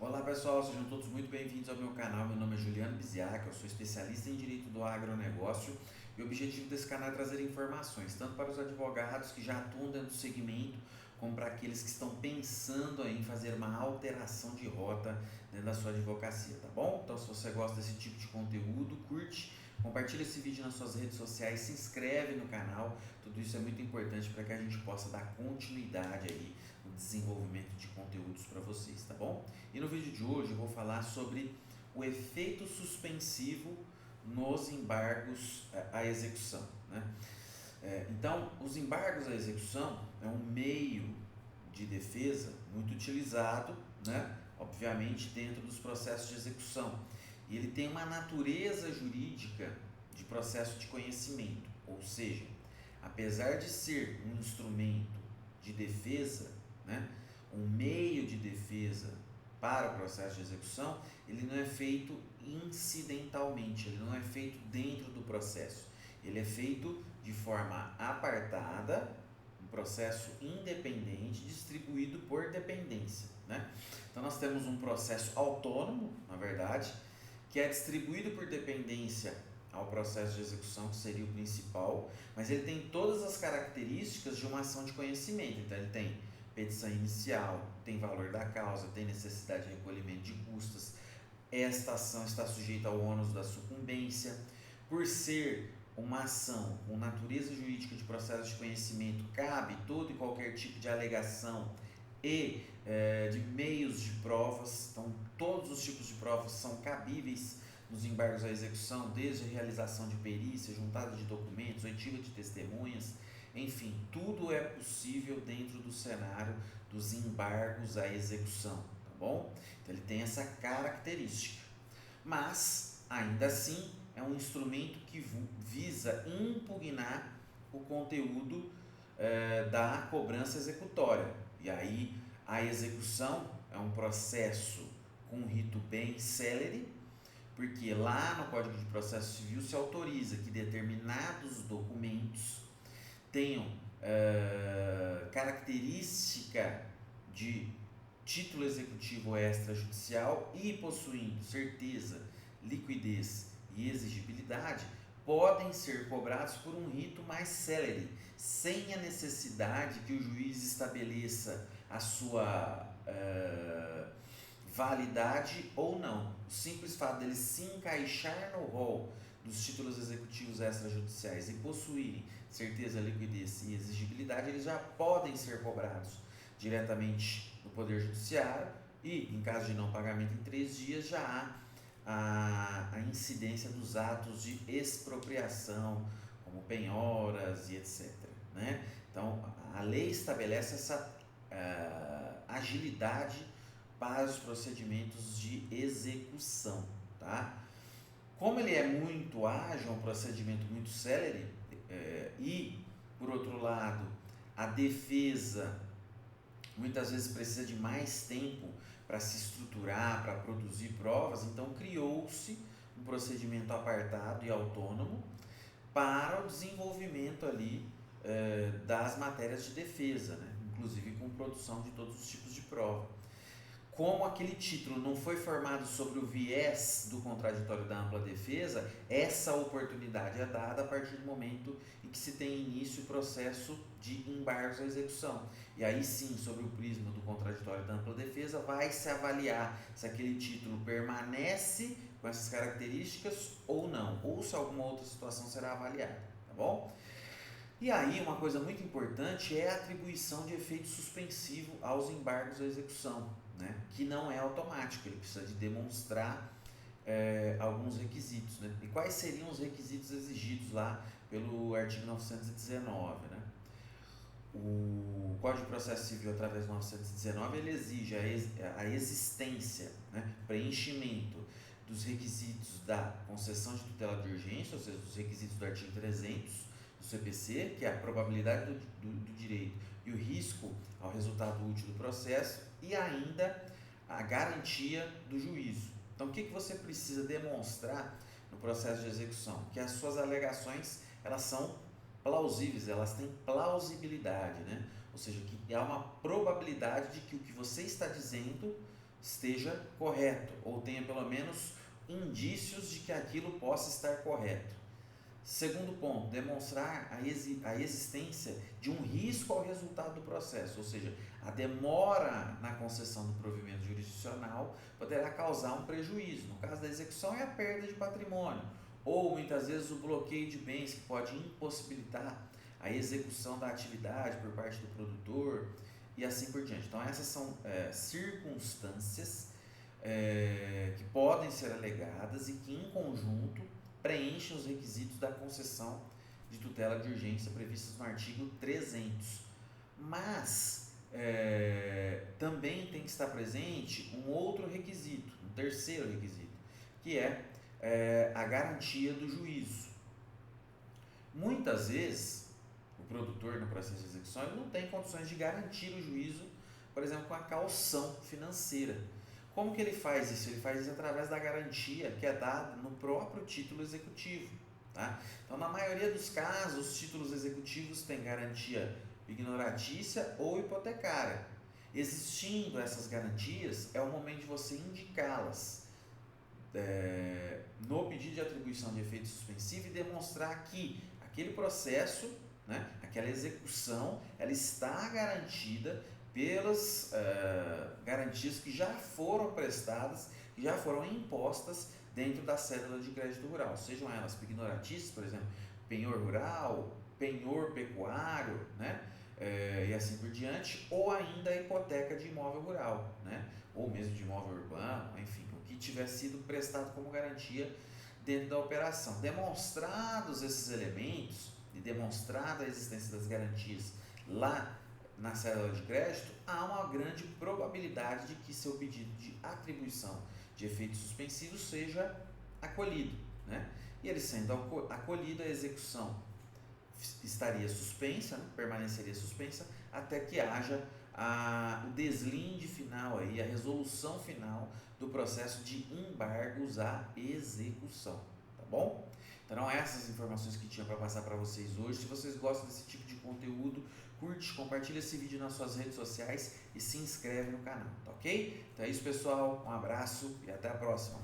Olá pessoal, sejam todos muito bem-vindos ao meu canal. Meu nome é Juliano Biziac, eu sou especialista em Direito do Agronegócio e o objetivo desse canal é trazer informações tanto para os advogados que já atuam dentro do segmento, como para aqueles que estão pensando em fazer uma alteração de rota dentro da sua advocacia, tá bom? Então se você gosta desse tipo de conteúdo, curte, compartilha esse vídeo nas suas redes sociais, se inscreve no canal, tudo isso é muito importante para que a gente possa dar continuidade aí no desenvolvimento de conteúdos para vocês, tá bom? E no vídeo de hoje eu vou falar sobre o efeito suspensivo nos embargos à execução, né? Então, os embargos à execução é um meio de defesa muito utilizado, né? Obviamente dentro dos processos de execução. E ele tem uma natureza jurídica de processo de conhecimento, ou seja, apesar de ser um instrumento de defesa, né, um meio de defesa para o processo de execução, ele não é feito incidentalmente, ele não é feito dentro do processo, ele é feito de forma apartada, um processo independente, distribuído por dependência, né? Então nós temos um processo autônomo, na verdade, que é distribuído por dependência ao processo de execução, que seria o principal, mas ele tem todas as características de uma ação de conhecimento. Então ele tem petição inicial, tem valor da causa, tem necessidade de recolhimento de custas, esta ação está sujeita ao ônus da sucumbência. Por ser uma ação com natureza jurídica de processo de conhecimento, cabe todo e qualquer tipo de alegação e de meios de provas. Então todos os tipos de provas são cabíveis nos embargos à execução, desde a realização de perícia, juntada de documentos, oitiva de testemunhas, enfim, tudo é possível dentro do cenário dos embargos à execução, tá bom? Então ele tem essa característica, mas ainda assim é um instrumento que visa impugnar o conteúdo da cobrança executória. E aí a execução é um processo com um rito bem célere, porque lá no Código de Processo Civil se autoriza que determinados documentos tenham característica de título executivo extrajudicial e possuindo certeza, liquidez e exigibilidade, podem ser cobrados por um rito mais célere, sem a necessidade que o juiz estabeleça a sua validade ou não. O simples fato dele se encaixar no rol dos títulos executivos extrajudiciais e possuírem certeza, liquidez e exigibilidade, eles já podem ser cobrados diretamente no Poder Judiciário e, em caso de não pagamento em 3 dias, já há a incidência dos atos de expropriação, como penhoras e etc, né? Então, a lei estabelece essa agilidade para os procedimentos de execução, tá? Como ele é muito ágil, um procedimento muito célere, e, por outro lado, a defesa muitas vezes precisa de mais tempo para se estruturar, para produzir provas, então criou-se um procedimento apartado e autônomo para o desenvolvimento ali das matérias de defesa, né? Inclusive com produção de todos os tipos de prova. Como aquele título não foi formado sobre o viés do contraditório da ampla defesa, essa oportunidade é dada a partir do momento em que se tem início o processo de embargos à execução. E aí sim, sobre o prisma do contraditório da ampla defesa, vai se avaliar se aquele título permanece com essas características ou não, ou se alguma outra situação será avaliada, tá bom? E aí, uma coisa muito importante é a atribuição de efeito suspensivo aos embargos à execução, né? Que não é automático, ele precisa de demonstrar alguns requisitos, né? E quais seriam os requisitos exigidos lá pelo artigo 919, né? O Código de Processo Civil, através do 919, ele exige a existência, né, preenchimento dos requisitos da concessão de tutela de urgência, ou seja, dos requisitos do artigo 300 do CPC, que é a probabilidade do direito e o risco ao resultado útil do processo, e ainda a garantia do juízo. Então, o que você precisa demonstrar no processo de execução? Que as suas alegações, elas são plausíveis, elas têm plausibilidade, né? Ou seja, que há uma probabilidade de que o que você está dizendo esteja correto ou tenha pelo menos indícios de que aquilo possa estar correto. Segundo ponto, demonstrar a existência de um risco ao resultado do processo, ou seja, a demora na concessão do provimento jurisdicional poderá causar um prejuízo. No caso da execução, é a perda de patrimônio, ou muitas vezes o bloqueio de bens, que pode impossibilitar a execução da atividade por parte do produtor e assim por diante. Então, essas são circunstâncias que podem ser alegadas e que, em conjunto, preenchem os requisitos da concessão de tutela de urgência previstos no artigo 300. Mas também tem que estar presente um outro requisito, um terceiro requisito, que é a garantia do juízo. Muitas vezes, o produtor no processo de execução ele não tem condições de garantir o juízo, por exemplo, com a caução financeira. Como que ele faz isso? Ele faz isso através da garantia que é dada no próprio título executivo. Tá? Então, na maioria dos casos, os títulos executivos têm garantia ignoratícia ou hipotecária. Existindo essas garantias, é o momento de você indicá-las no pedido de atribuição de efeito suspensivo e demonstrar que aquele processo, né, aquela execução, ela está garantida pelas garantias que já foram prestadas, que já foram impostas dentro da cédula de crédito rural, sejam elas ignoratícias, por exemplo, penhor rural, penhor pecuário, né, e assim por diante, ou ainda a hipoteca de imóvel rural, né, ou mesmo de imóvel urbano, enfim, o que tiver sido prestado como garantia dentro da operação. Demonstrados esses elementos e demonstrada a existência das garantias lá na cédula de crédito, há uma grande probabilidade de que seu pedido de atribuição de efeito suspensivo seja acolhido, né? E ele sendo acolhido, a execução estaria suspensa, né? Permaneceria suspensa até que haja o deslinde final, aí, a resolução final do processo de embargos à execução, tá bom? Então, essas informações que tinha para passar para vocês hoje. Se vocês gostam desse tipo de conteúdo, curte, compartilha esse vídeo nas suas redes sociais e se inscreve no canal, tá ok? Então é isso, pessoal, um abraço e até a próxima.